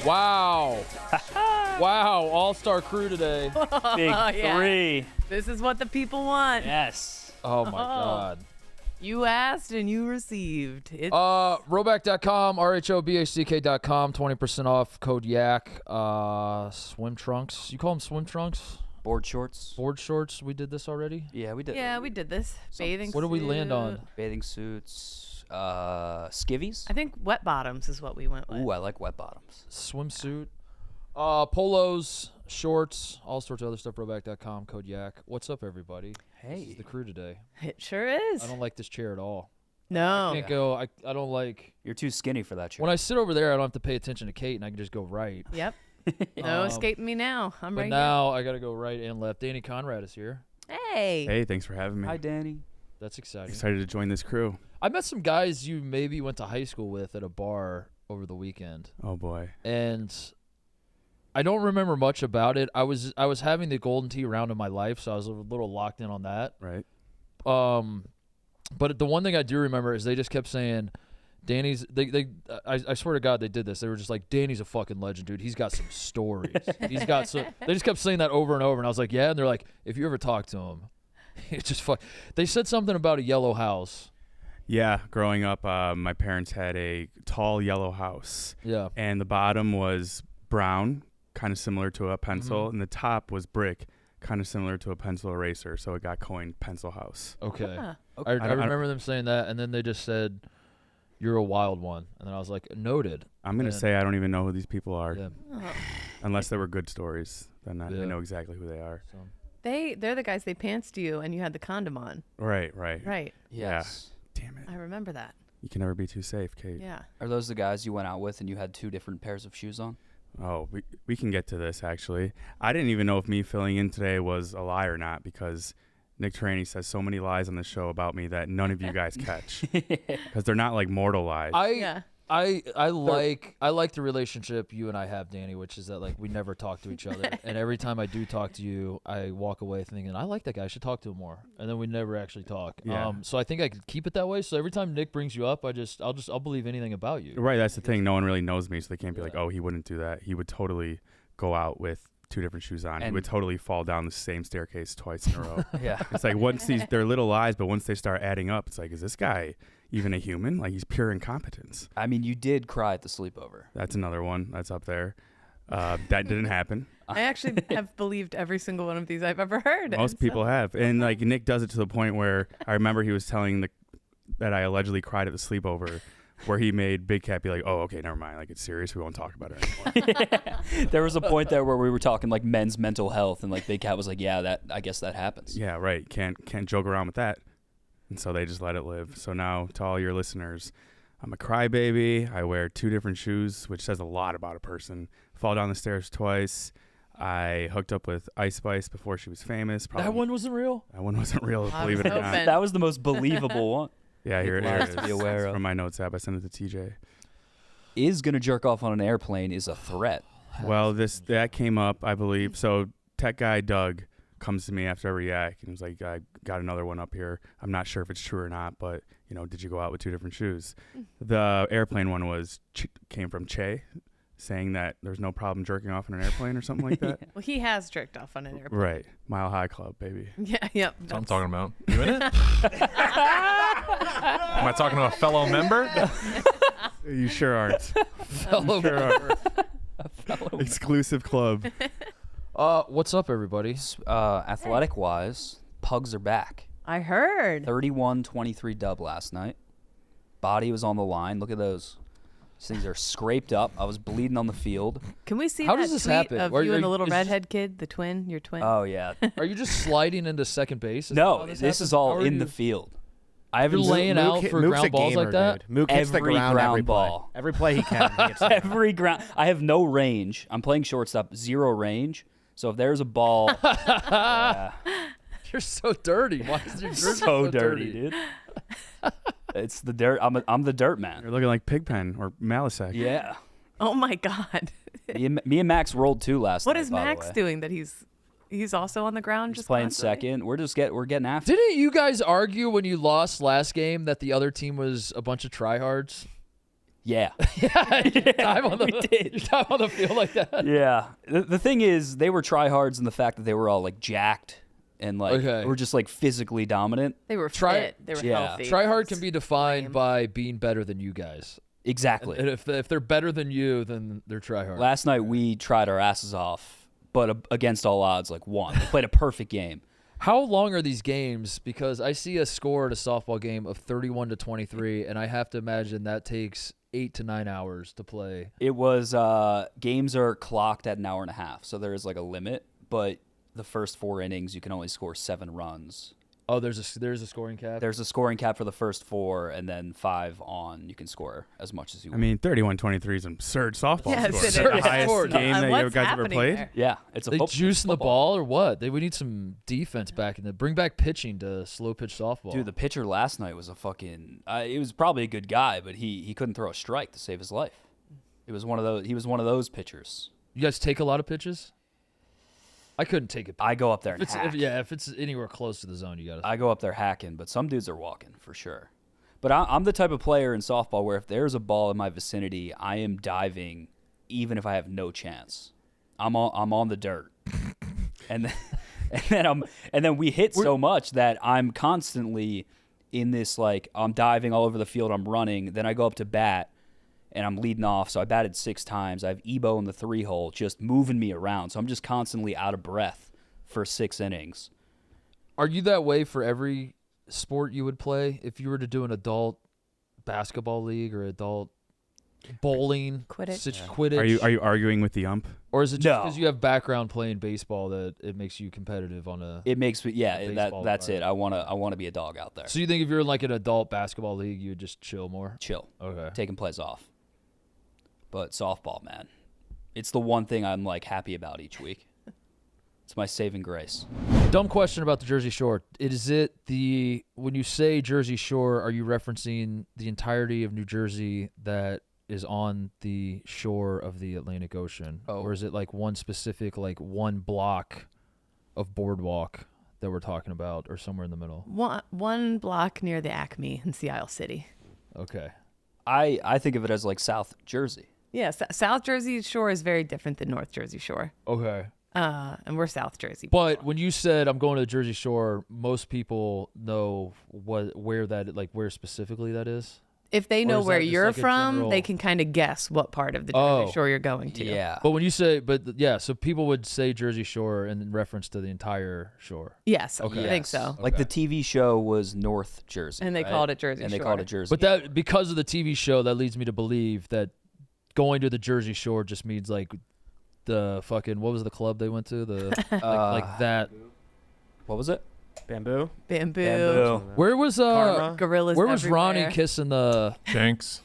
Wow. Wow. All-star crew today. Big Yeah. three. This is what the people want. Yes. Oh, my God. You asked and you received. It's Roback.com, RHOBACK.com, 20% off, code YAK. Swim trunks. You call them swim trunks? Board shorts. Board shorts. We did this already? Yeah, we did. yeah, we did this. Bathing What did we land on? Bathing suits. Skivvies. I think wet bottoms is what we went with. Ooh, I like wet bottoms. Swimsuit. Polos, shorts, all sorts of other stuff. Roback.com, code YAK. What's up, everybody? This is Hey. the crew today. It sure is. I don't like this chair at all. No. I can't go. I don't like. You're too skinny for that chair. When I sit over there, I don't have to pay attention to Kate, and I can just go right. Yep. No escaping me now. I'm But ready. now I got to go right and left. Danny Conrad is here. Hey. Hey, thanks for having me. Hi, Danny. That's exciting. Excited to join this crew. I met some guys you maybe went to high school with at a bar over the weekend, Oh boy. and I don't remember much about it. I was having the golden tea round of my life, so I was a little locked in on that. Right. But the one thing I do remember is they just kept saying, Danny's. I swear to God, they did this. They were just like, Danny's a fucking legend, dude. He's got some stories. He's got some. They just kept saying that over and over, and I was like, yeah. And they're like, if you ever talk to him, it's just fuck. They said something about a yellow house. Yeah, growing up, my parents had a tall yellow house, Yeah. and the bottom was brown, kind of similar to a pencil, and the top was brick, kind of similar to a pencil eraser. So it got coined Pencil House. Okay. Ah. I remember them saying that, and then they just said, "You're a wild one," and then I was like, "Noted." I'm gonna And- say I don't even know who these people are, Yeah. Oh. unless they were good stories. Then I Yeah. know exactly who they are. So. They're the guys they pantsed you and you had the condom on. Right. Right. Yes. Damn it. I remember that. You can never be too safe, Kate. Yeah. Are those the guys you went out with and you had two different pairs of shoes on? Oh, we can get to this, actually. I didn't even know if me filling in today was a lie or not, because Nick Traney says so many lies on the show about me that none of you guys catch, because they're not like mortal lies. Yeah. I like the relationship you and I have, Danny, which is that like we never talk to each other, and every time I do talk to you, I walk away thinking I like that guy. I should talk to him more, and then we never actually talk. Yeah. So I think I could keep it that way. So every time Nick brings you up, I'll believe anything about you. Right, that's the thing. No one really knows me, so they can't be like, Yeah. oh, he wouldn't do that. He would totally go out with two different shoes on. He And- would totally fall down the same staircase twice in a row. Yeah. It's like they're little lies, but once they start adding up, it's like, is this guy even a human? Like, he's pure incompetence. I mean, you did cry at the sleepover. That's another one that's up there. That didn't happen. I actually have believed every single one of these I've ever heard. Most people have. And like Nick does it to the point where I remember he was telling that I allegedly cried at the sleepover, where he made Big Cat be like, oh, okay, never mind. Like, it's serious. We won't talk about it anymore. There was a point there where we were talking like men's mental health, and like Big Cat was like, "Yeah, I guess that happens." Yeah, right. Can't joke around with that. And so they just let it live. So now to all your listeners, I'm a crybaby. I wear two different shoes, which says a lot about a person. Fall down the stairs twice. I hooked up with Ice Spice before she was famous. Probably, That one wasn't real. That one wasn't real, I believe was it or not. hoping. That was the most believable one. Yeah, here it Lots is. to be aware It's of. from my notes app. I sent it to TJ. Is gonna jerk off on an airplane is a threat. Well, that came up, I believe. So tech guy Doug comes to me after every yak and was like, I got another one up here. I'm not sure if it's true or not, but did you go out with two different shoes? The airplane one came from Che, saying that there's no problem jerking off in an airplane or something like that. Well, he has jerked off on an airplane. Right. Mile High Club, baby. Yeah, yep. That's what I'm talking about. You in it? Am I talking to a fellow member? You sure aren't. Fellow Exclusive club. What's up, everybody? Athletic wise, Pugs are back. I heard. 31-23 dub last night. Body was on the line. Look at those. These things are scraped up. I was bleeding on the field. Can we see How that does this tweet happen? of Are you you- and the little is- redhead kid, the twin, your twin? Oh yeah. Are you just sliding into second base? Is No, how this happens? is How all are in you- the field. I You're haven't laying out for Mook's ground a balls gamer, like that? Dude. Mook hits the Every ground ground every ball. play. Every play he can. He hits the ground. every ground. I have no range. I'm playing shortstop, 0 range. So if there's a ball, yeah, You're so dirty. Why is your jersey so dirty, dude. It's the dirt. I'm the dirt man. You're looking like Pigpen or Malasek. Yeah. Oh my God. Me and Max rolled 2 last What night. is by the Max way. doing that he's also on the ground He's just playing constantly? second. We're getting after. Didn't you guys argue when you lost last game that the other team was a bunch of tryhards? Yeah. Dive on the, We did. You dive on the field like that. Yeah. The thing is, they were tryhards in the fact that they were all like jacked and like Okay. were just like physically dominant. They were Try- fit. They were Yeah. healthy. Try hard can be defined lame. by being better than you guys. Exactly. And if they're better than you, then they're try hard. Last night we tried our asses off, but against all odds, like won. We played a perfect game. How long are these games? Because I see a score at a softball game of 31-23, and I have to imagine that takes 8 to 9 hours to play. It was games are clocked at an hour and a half, so there is like a limit. But the first 4 innings, you can only score 7 runs. Oh, there's a scoring cap. There's a scoring cap for the first 4, and then 5 on. You can score as much as you I want. mean, 31-23 is an absurd softball Yes, score. it The is. highest Absurd. game that you What's guys ever happening played. there? Yeah, it's a They football. juicing the ball or what? We need some defense back in the. Bring back pitching to slow pitch softball. Dude, the pitcher last night was a fucking. It was probably a good guy, but he couldn't throw a strike to save his life. It was one of those. He was one of those pitchers. You guys take a lot of pitches? I couldn't take it. I go up there and If it's, hack. if it's anywhere close to the zone, you got to. I go up there hacking, but some dudes are walking for sure. But I'm the type of player in softball where if there's a ball in my vicinity, I am diving, even if I have no chance. I'm on the dirt, and then we hit so much that I'm constantly in this like I'm diving all over the field. I'm running, then I go up to bat, and I'm leading off. So I batted 6 times. I have Ebo in the 3-hole, just moving me around. So I'm just constantly out of breath for 6 innings. Are you that way for every sport you would play? If you were to do an adult basketball league or adult bowling, Quidditch. Quidditch, Are you arguing with the ump? or is it just No. because you have background playing baseball that it makes you competitive on a? It makes me Baseball that's player. it. I wanna be a dog out there. So you think if you're in like an adult basketball league, you would just chill more? Chill. Okay. Taking plays off. But softball, man, it's the one thing I'm like happy about each week. It's my saving grace. Dumb question about the Jersey Shore. When you say Jersey Shore, are you referencing the entirety of New Jersey that is on the shore of the Atlantic Ocean? Oh. Or is it like one specific, like one block of boardwalk that we're talking about, or somewhere in the middle? One block near the Acme in Sea Isle City. Okay. I think of it as like South Jersey. Yeah, South Jersey Shore is very different than North Jersey Shore. Okay. And we're South Jersey. But when you said I'm going to the Jersey Shore, most people know where specifically that is? If they Or know is where that just you're like a from, general- they can kind of guess what part of the Oh. Jersey Shore you're going to. Yeah. But when you say, so people would say Jersey Shore in reference to the entire shore. Yes, Okay. I think so. Like the Okay. TV show was North Jersey. And they right? called it Jersey And they Shore. called it Jersey. But that because of the TV show, that leads me to believe that going to the Jersey Shore just means like the fucking what was the club they went to? The like that. What was it? Bamboo. Bamboo. Where was Karma. Gorillas where was Ronnie everywhere. kissing the Jenks.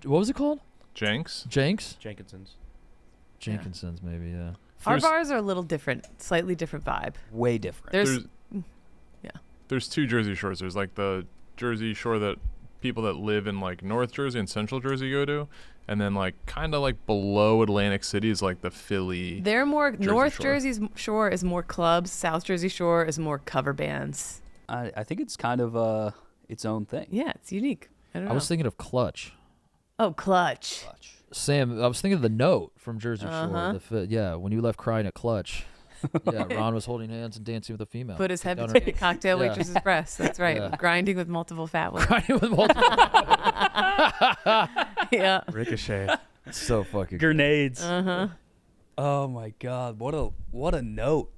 what was it called? Jenks. Jenks? Jenkinson's. Jenkinson's maybe, yeah. Our There's- bars are a little different, slightly different vibe. Way different. There's There's 2 Jersey Shores. There's like the Jersey Shore that people that live in like North Jersey and Central Jersey go to, and then like kind of like below Atlantic City is like the Philly. they're more North Shore. Jersey's Shore is more clubs. South Jersey Shore is more cover bands. I think it's kind of its own thing. Yeah, it's unique. I don't know. I was thinking of Clutch. Oh, Clutch. Sam, I was thinking of the note from Jersey Uh-huh. Shore. Yeah, when you left crying at Clutch. Yeah, Ron was holding hands and dancing with a female. Put his head Down her- between a cocktail Yeah. waitress's breasts. That's right. Yeah. Grinding with multiple fat women. Crying with multiple. Yeah. Ricochet. So fucking. Grenades. Uh-huh. Oh my God! What a note.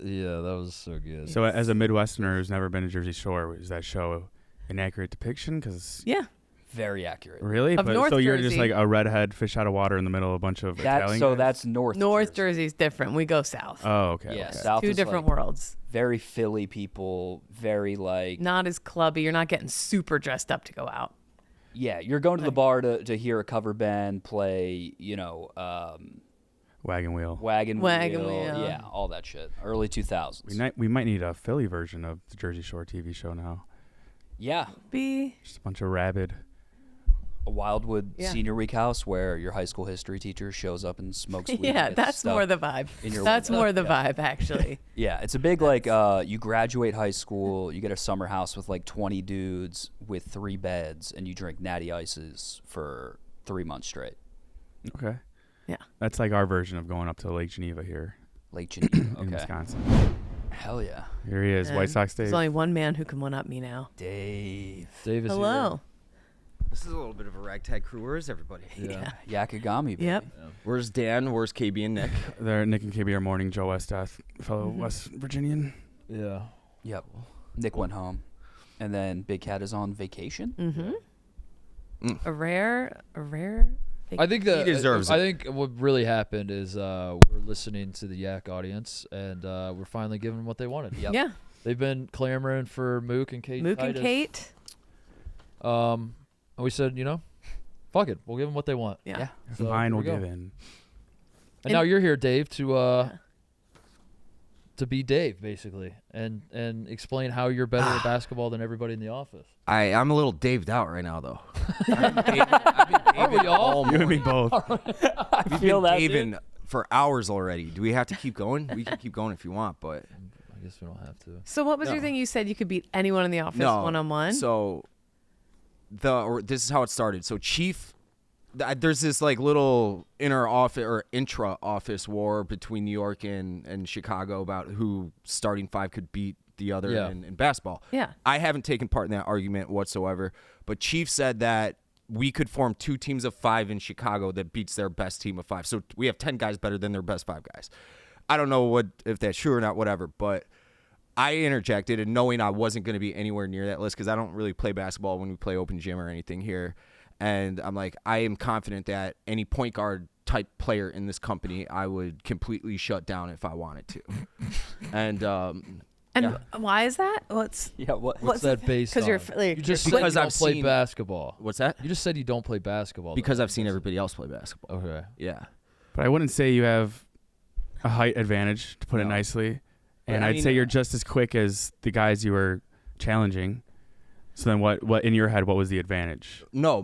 Yeah, that was so good. So as a Midwesterner who's never been to Jersey Shore, is that show an accurate depiction? Because Yeah. Very accurate. really, Of North so you're just Jersey. like a redhead fish out of water in the middle of a bunch of Italian guys? That's North. North Jersey. Jersey's different. We go south. Oh, okay. Yeah, okay. South Two is different like worlds. very Philly people. Very like Not as clubby. You're not getting super dressed up to go out. yeah. You're going to the bar to hear a cover band play. Wagon wheel. Wagon Wheel. Yeah, all that shit. Early 2000s. We might need a Philly version of the Jersey Shore TV show now. Yeah. Be Just a bunch of rabid a Wildwood Yeah. senior week house where your high school history teacher shows up and smokes weed. Yeah, and gets that's stuck more the vibe. in your That's window. more the Yeah. vibe, actually. Yeah, it's a big you graduate high school, you get a summer house with like 20 dudes with 3 beds, and you drink natty ices for 3 months straight. Okay. Yeah. That's like our version of going up to Lake Geneva here Lake Geneva. in Okay. Wisconsin. Hell yeah. Here he is, White And Sox Dave. There's only one man who can one-up me now. Dave. Dave is Hello. This is a little bit of a ragtag crew. Where is everybody? here. Yakagami, baby. Yep. Where's Dan? Where's KB and Nick? There, Nick and KB are mourning Joe Westdeath, fellow Mm-hmm. West Virginian. Yeah. Yep. Nick went home. And then Big Cat is on vacation. A rare. I think He deserves I it. think what really happened is we're listening to the Yak audience, and we're finally giving them what they wanted. Yep. Yeah. They've been clamoring for Mook and Kate. Mook and Titus. Kate. And we said, fuck it, we'll give them what they want. Yeah. So Vine here will we go. give in. And now you're here, Dave, to be Dave, basically, and explain how you're better at basketball than everybody in the office. I'm a little Daved out right now, though. I've been Are we all? You and me both. We've feel been that, Daving for hours already. Do we have to keep going? We can keep going if you want, but I guess we don't have to. So what was your No. thing? You said you could beat anyone in the office no. one-on-one? So this is how it started. So Chief, there's this like little inner office or intra office war between New York and Chicago about who starting 5 could beat the other Yeah. in basketball. Yeah. I haven't taken part in that argument whatsoever, but Chief said that we could form 2 teams of 5 in Chicago that beats their best team of 5. So we have 10 guys better than their best 5 guys. I don't know if that's true or not, whatever, but I interjected, and knowing I wasn't going to be anywhere near that list because I don't really play basketball when we play open gym or anything here. And I'm like, I am confident that any point guard type player in this company, I would completely shut down if I wanted to. And And why is that? What's that based on? Because you're like, you just you're said Because you I've don't play seen- basketball. what's that? You just said you don't play basketball. Because though. I've seen everybody else play basketball. Okay. Yeah. But I wouldn't say you have a height advantage, to put it No. nicely. And I I'd mean, say you're just as quick as the guys you were challenging. So then what in your head, what was the advantage? No,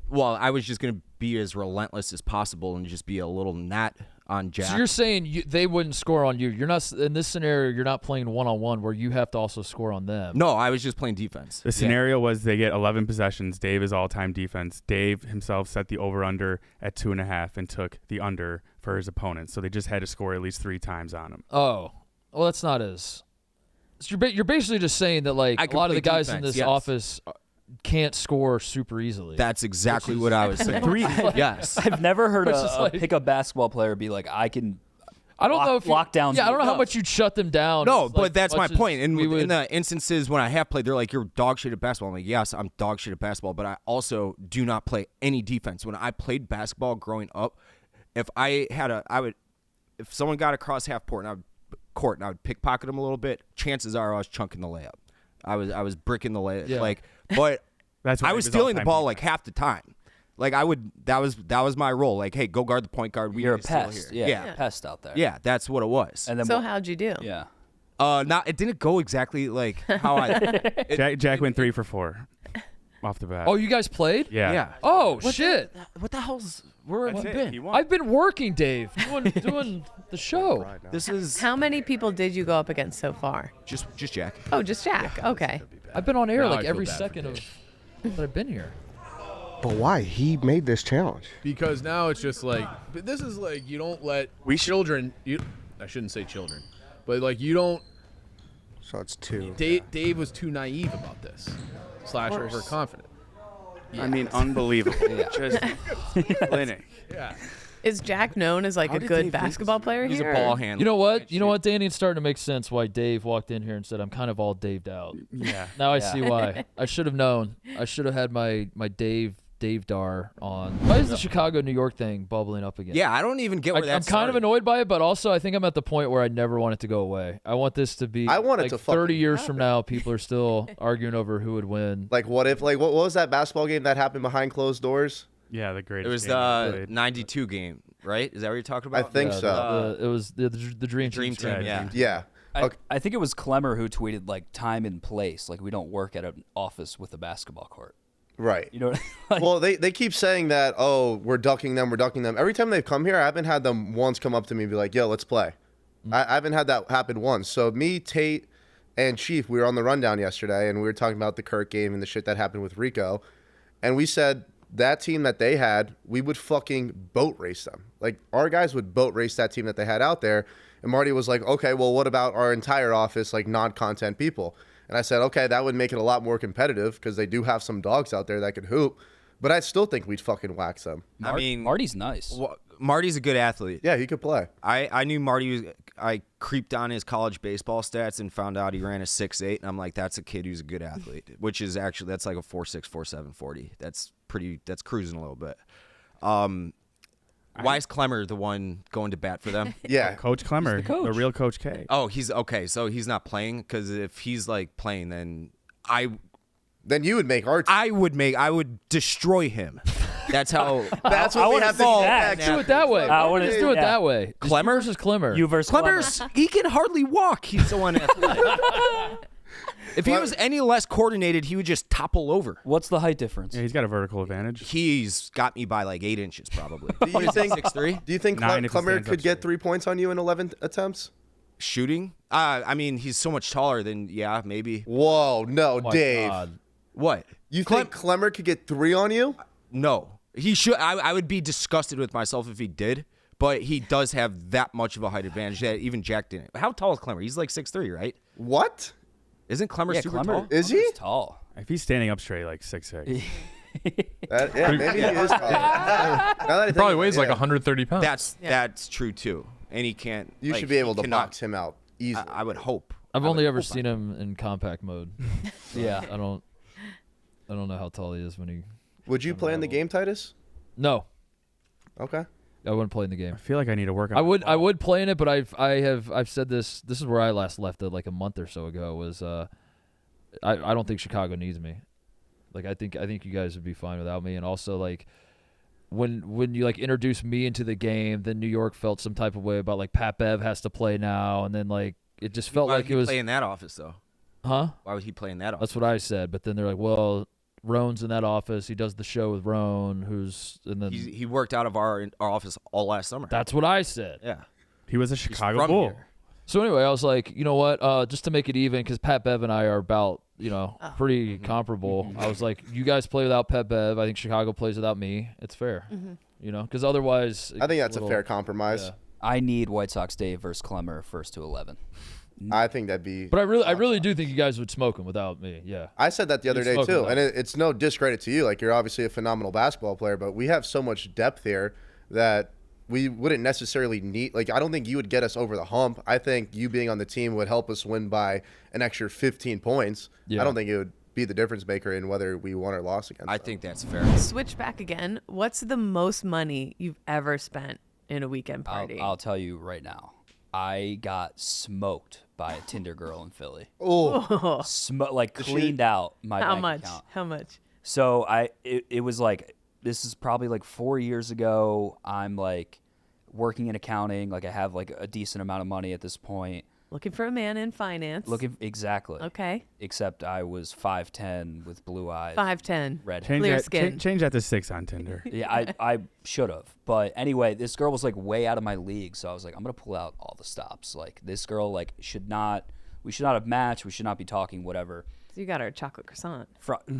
well, I was just going to be as relentless as possible and just be a little gnat on Jack. So you're saying they wouldn't score on you. You're not in this scenario. You're not playing one-on-one where you have to also score on them. No, I was just playing defense. The scenario was they get 11 possessions. Dave is all-time defense. Dave himself set the over-under at 2.5 and took the under for his opponent. So they just had to score at least 3 times on him. Oh, well, that's not as. So you're basically just saying that like I a can lot of play the guys in defense, this yes. office can't score super easily. That's exactly Which is- what I was saying. 3. Yes. I've never heard Which is a like- pickup basketball player be like, I can. I don't know if you- lockdowns. Yeah, I don't know how No. much you'd shut them down. No, as, but like, that's my much as point. And we would, in the instances when I have played, they're like, you're dog shit at basketball. I'm like, yes, I'm dog shit at basketball, but I also do not play any defense. When I played basketball growing up, if someone got across half court and I would pickpocket them a little bit, chances are I was chunking the layup. I was bricking the layup. Yeah. But That's what I Dave was is stealing the all-time ball like defense. half the time. Like that was my role. Like, hey, go guard the point guard. You're a need to steal pest. here. Yeah, pest out there. Yeah, that's what it was. And then So what- how'd you do? Yeah. It didn't go exactly like how I. Jack went 3 for 4 off the bat. Oh, you guys played? yeah. Oh shit! What the hell's where have you That's it. He been? won. I've been working, Dave, doing the show. This is How many people did you go up against so far? just Jack. Oh, just Jack. Okay. I've been on air Now I like feel every bad for second of that I've been here. But why? He made this challenge. Because now it's just like, but this is like you don't let children. I shouldn't say children, but like you don't. So it's 2. Dave was too naive about this, / overconfident. I mean, unbelievable. Just clinic. Yeah. Is Jack known as like How a did good Dave think basketball player He's here? a ball or- handler. You know what? You know what, Danny? It's starting to make sense why Dave walked in here and said, "I'm kind of all Daved out." Yeah. Now I see why. I should have known. I should have had my Dave Dar on. Why is the Chicago New York thing bubbling up again? Yeah, I don't even get where I'm that's. kind of annoyed by it, but also I think I'm at the point where I never want it to go away. I want this to be. I want it like to fucking 30 years from now, people are still arguing over who would win. Like, what if, like, what was that basketball game that happened behind closed doors? Yeah, the It greatest was game ever the played. '92 game, right? Is that what you're talking about? I think Yeah, so. it was the Dream Dream Team. Team. Yeah. Yeah. Okay. I think it was Clemmer who tweeted like time and place. Like we don't work at an office with a basketball court. Right. You know, like, Well, they keep saying that, oh, we're ducking them. Every time they've come here, I haven't had them once come up to me and be like, yo, let's play. I haven't had that happen once. So me, Tate, and Chief, we were on the rundown yesterday, and we were talking about the Kirk game and the shit that happened with Rico. And we said that team that they had, we would fucking boat race them. Like, our guys would boat race that team that they had out there. And Marty was like, okay, well, what about our entire office, like non-content people? And I said, okay, that would make it a lot more competitive because they do have some dogs out there that could hoop. But I still think we'd fucking wax them. I mean, Marty's nice. Marty's a good athlete. Yeah, he could play. I knew Marty I creeped on his college baseball stats and found out he ran a 6'8", and I'm like, that's a kid who's a good athlete, which is actually, that's like a 4'6", 4'7", 40. That's cruising a little bit. Why is Clemmer the one going to bat for them? Yeah. Coach Clemmer, coach. the real Coach K. Oh, he's okay. So he's not playing, because if he's like playing, then Then you would make our team. I would destroy him. That's how. That's what I we wanna have see to that. Let's do it that way. I wanna- Let's do it yeah. that way. Clemmer versus Clemmer. You versus Clemmer. Clemmer's he can hardly walk. He's so unathletic. If he was any less coordinated, he would just topple over. What's the height difference? Yeah, he's got a vertical advantage. He's got me by like 8 inches, probably. Do you think 6'3"? Do you think 9 if he Clemmer stands up could get straight. 3 points on you in 11 attempts? Shooting? I mean, he's so much taller than maybe. Whoa, no, My Dave. God. What? You think Clemmer could get 3 on you? No, he should. I would be disgusted with myself if he did. But he does have that much of a height advantage that even Jack didn't. How tall is Clemmer? He's like 6'3", right? What? Isn't Clemmer Yeah, super Clemmer tall? Is he? Clemmer's tall. If he's standing up straight, like 6'6". Yeah, maybe he is tall. Now that I He think probably about weighs it, like yeah. 130 pounds. That's true too. And he can't. You like, should be able he to cannot- box him out easily. I would hope. I've I only would ever hope seen him in compact mode. Yeah. I don't know how tall he is when he. Would you play in the game, Titus? No, Okay. I wouldn't play in the game. I feel like I need to work on. I would play in it, but I've said this. This is where I last left it like a month or so ago. Was I don't think Chicago needs me. Like I think you guys would be fine without me. And also like when you like introduce me into the game, then New York felt some type of way about like Pat Bev has to play now, and then like it just felt Why like would he it was play in that office though? huh. Why would he play in that office? That's what I said. But then they're like, well, Roan's in that office. He does the show with Roan, and then He worked out of our office all last summer. that's what I said. Yeah. He was a He's Chicago from Bull. here. So anyway, I was like, you know what? Just to make it even, because Pat Bev and I are about, pretty comparable. I was like, you guys play without Pat Bev. I think Chicago plays without me. It's fair, because otherwise, I think that's a little- fair compromise. yeah. I need White Sox Dave versus Clemmer first to 11. I think that'd be. But I really do think you guys would smoke him without me. Yeah. I said that the other You'd day smoke too, him and up. it's no discredit to you. Like, you're obviously a phenomenal basketball player, but we have so much depth here that we wouldn't necessarily need. Like, I don't think you would get us over the hump. I think you being on the team would help us win by an extra 15 points. Yeah. I don't think it would be the difference maker in whether we won or lost against I them. think that's fair. Switch back again. What's the most money you've ever spent in a weekend party? I'll tell you right now. I got smoked by a Tinder girl in Philly. Oh, Cleaned out my How bank much? account. How much? So it was like, this is probably like 4 years ago. I'm like working in accounting. Like I have like a decent amount of money at this point. Looking for a man in finance. Exactly. Okay. Except I was 5'10" with blue eyes. 5'10". Red. Change Clear that, skin. change that to 6 on Tinder. Yeah, I should have. But anyway, this girl was like way out of my league. So I was like, I'm going to pull out all the stops. Like this girl we should not have matched. We should not be talking, whatever. So you got our chocolate croissant.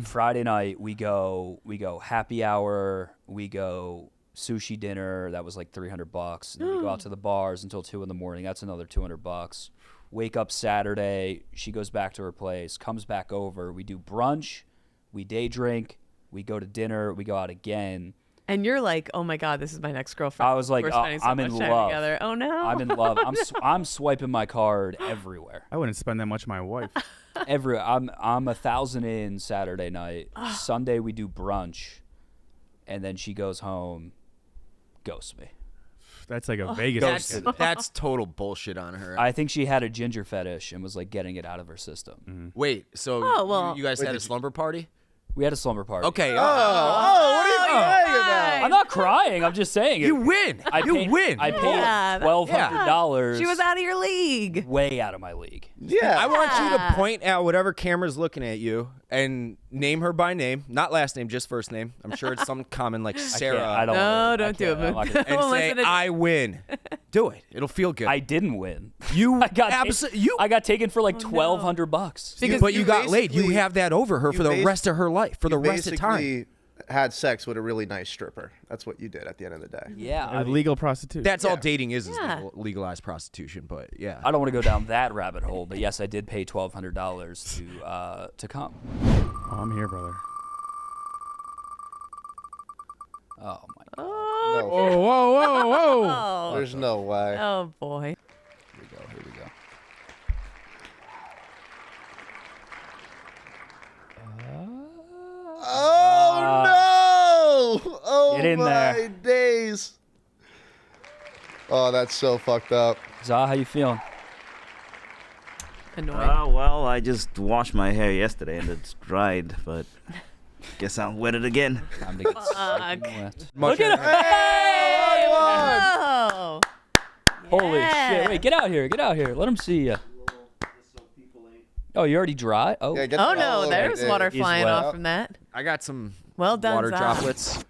Friday night, we go happy hour. We go sushi dinner. That was like $300. And then we go out to the bars until 2 a.m. That's another $200. Wake up Saturday. She goes back to her place, comes back over. We do brunch. We day drink. We go to dinner. We go out again. And you're like, oh my God, this is my next girlfriend. I was like, We're spending so I'm much in time love. together. Oh no. I'm in love. I'm swiping my card everywhere. I wouldn't spend that much on my wife. I'm 1,000 in Saturday night. Sunday we do brunch, and then she goes home, ghosts me. That's like a Vegas. That's total bullshit on her. I think she had a ginger fetish and was like getting it out of her system. Wait, so Oh, well- you guys had a slumber party? We had a slumber party. Okay. what are you crying about? I'm not crying. I'm just saying it. You win. You win. I paid Yeah, $1,200. She was out of your league. way out of my league. Yeah. I want you to point at whatever camera's looking at you and name her by name, not last name, just first name. I'm sure it's some common like Sarah. I don't. No, don't do it, I'm not gonna- and We'll say listen to- I win. Do it. It'll feel good. I didn't win. you I got I I got taken for like $1,200. Because but you you got laid. You basically- have that over her for the rest of her life, for the rest of time. Basically had sex with a really nice stripper. That's what you did at the end of the day. Yeah, Legal prostitution. That's all Yeah. dating is Yeah. legalized prostitution. But yeah. I don't want to go down that rabbit hole, but yes, I did pay $1,200 to come. Oh, I'm here, brother. Oh my god! No, Whoa, whoa, whoa, whoa. Oh, there's no way. oh boy. Here we go. Oh no! Oh Get in my there. days! Oh, that's so fucked up. Za, how you feeling? Annoying. Well, I just washed my hair yesterday and it's dried, but guess I'll wet it again. Time to get soaking wet. Much Look at him! Hey! Oh. Holy Yeah. shit! Wait, get out here! Get out here! Let him see you. Oh, you already dry? Oh, Yeah, get Oh that all no, over there's it. water He's flying wet. off from that. I got some Well done, water Zach. droplets.